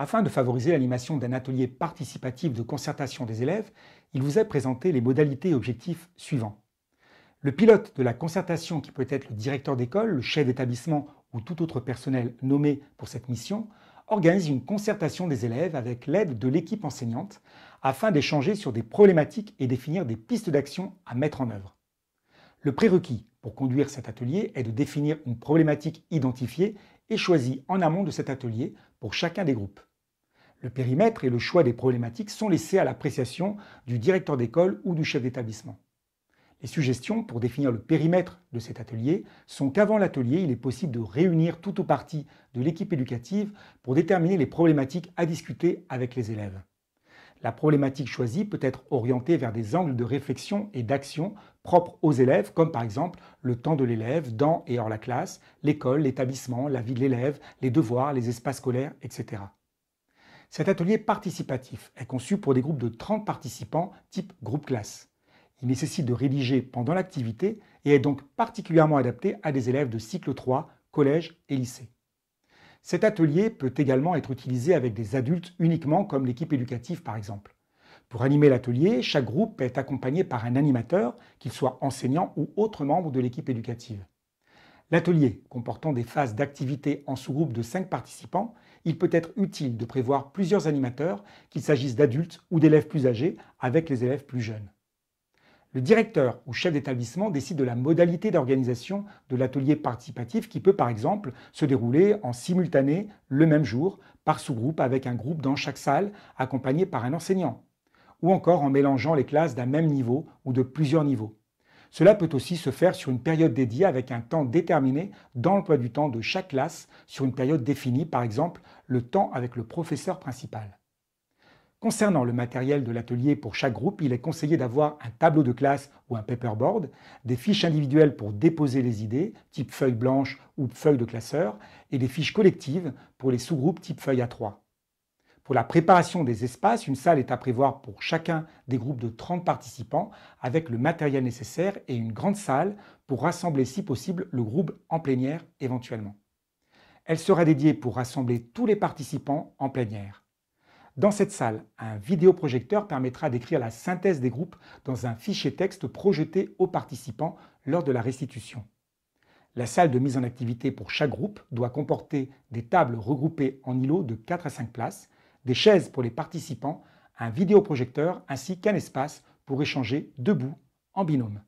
Afin de favoriser l'animation d'un atelier participatif de concertation des élèves, il vous est présenté les modalités et objectifs suivants. Le pilote de la concertation, qui peut être le directeur d'école, le chef d'établissement ou tout autre personnel nommé pour cette mission, organise une concertation des élèves avec l'aide de l'équipe enseignante afin d'échanger sur des problématiques et définir des pistes d'action à mettre en œuvre. Le prérequis pour conduire cet atelier est de définir une problématique identifiée et choisie en amont de cet atelier pour chacun des groupes. Le périmètre et le choix des problématiques sont laissés à l'appréciation du directeur d'école ou du chef d'établissement. Les suggestions pour définir le périmètre de cet atelier sont qu'avant l'atelier, il est possible de réunir tout ou partie de l'équipe éducative pour déterminer les problématiques à discuter avec les élèves. La problématique choisie peut être orientée vers des angles de réflexion et d'action propres aux élèves, comme par exemple le temps de l'élève dans et hors la classe, l'école, l'établissement, la vie de l'élève, les devoirs, les espaces scolaires, etc. Cet atelier participatif est conçu pour des groupes de 30 participants type groupe classe. Il nécessite de rédiger pendant l'activité et est donc particulièrement adapté à des élèves de cycle 3, collège et lycée. Cet atelier peut également être utilisé avec des adultes uniquement, comme l'équipe éducative par exemple. Pour animer l'atelier, chaque groupe est accompagné par un animateur, qu'il soit enseignant ou autre membre de l'équipe éducative. L'atelier, comportant des phases d'activité en sous-groupe de 5 participants, il peut être utile de prévoir plusieurs animateurs, qu'il s'agisse d'adultes ou d'élèves plus âgés, avec les élèves plus jeunes. Le directeur ou chef d'établissement décide de la modalité d'organisation de l'atelier participatif qui peut par exemple se dérouler en simultané le même jour, par sous-groupe avec un groupe dans chaque salle accompagné par un enseignant, ou encore en mélangeant les classes d'un même niveau ou de plusieurs niveaux. Cela peut aussi se faire sur une période dédiée avec un temps déterminé dans l'emploi du temps de chaque classe sur une période définie, par exemple le temps avec le professeur principal. Concernant le matériel de l'atelier pour chaque groupe, il est conseillé d'avoir un tableau de classe ou un paperboard, des fiches individuelles pour déposer les idées, type feuille blanche ou feuille de classeur, et des fiches collectives pour les sous-groupes type feuille A3. Pour la préparation des espaces, une salle est à prévoir pour chacun des groupes de 30 participants avec le matériel nécessaire et une grande salle pour rassembler si possible le groupe en plénière éventuellement. Elle sera dédiée pour rassembler tous les participants en plénière. Dans cette salle, un vidéoprojecteur permettra d'écrire la synthèse des groupes dans un fichier texte projeté aux participants lors de la restitution. La salle de mise en activité pour chaque groupe doit comporter des tables regroupées en îlots de 4 à 5 places, des chaises pour les participants, un vidéoprojecteur ainsi qu'un espace pour échanger debout en binôme.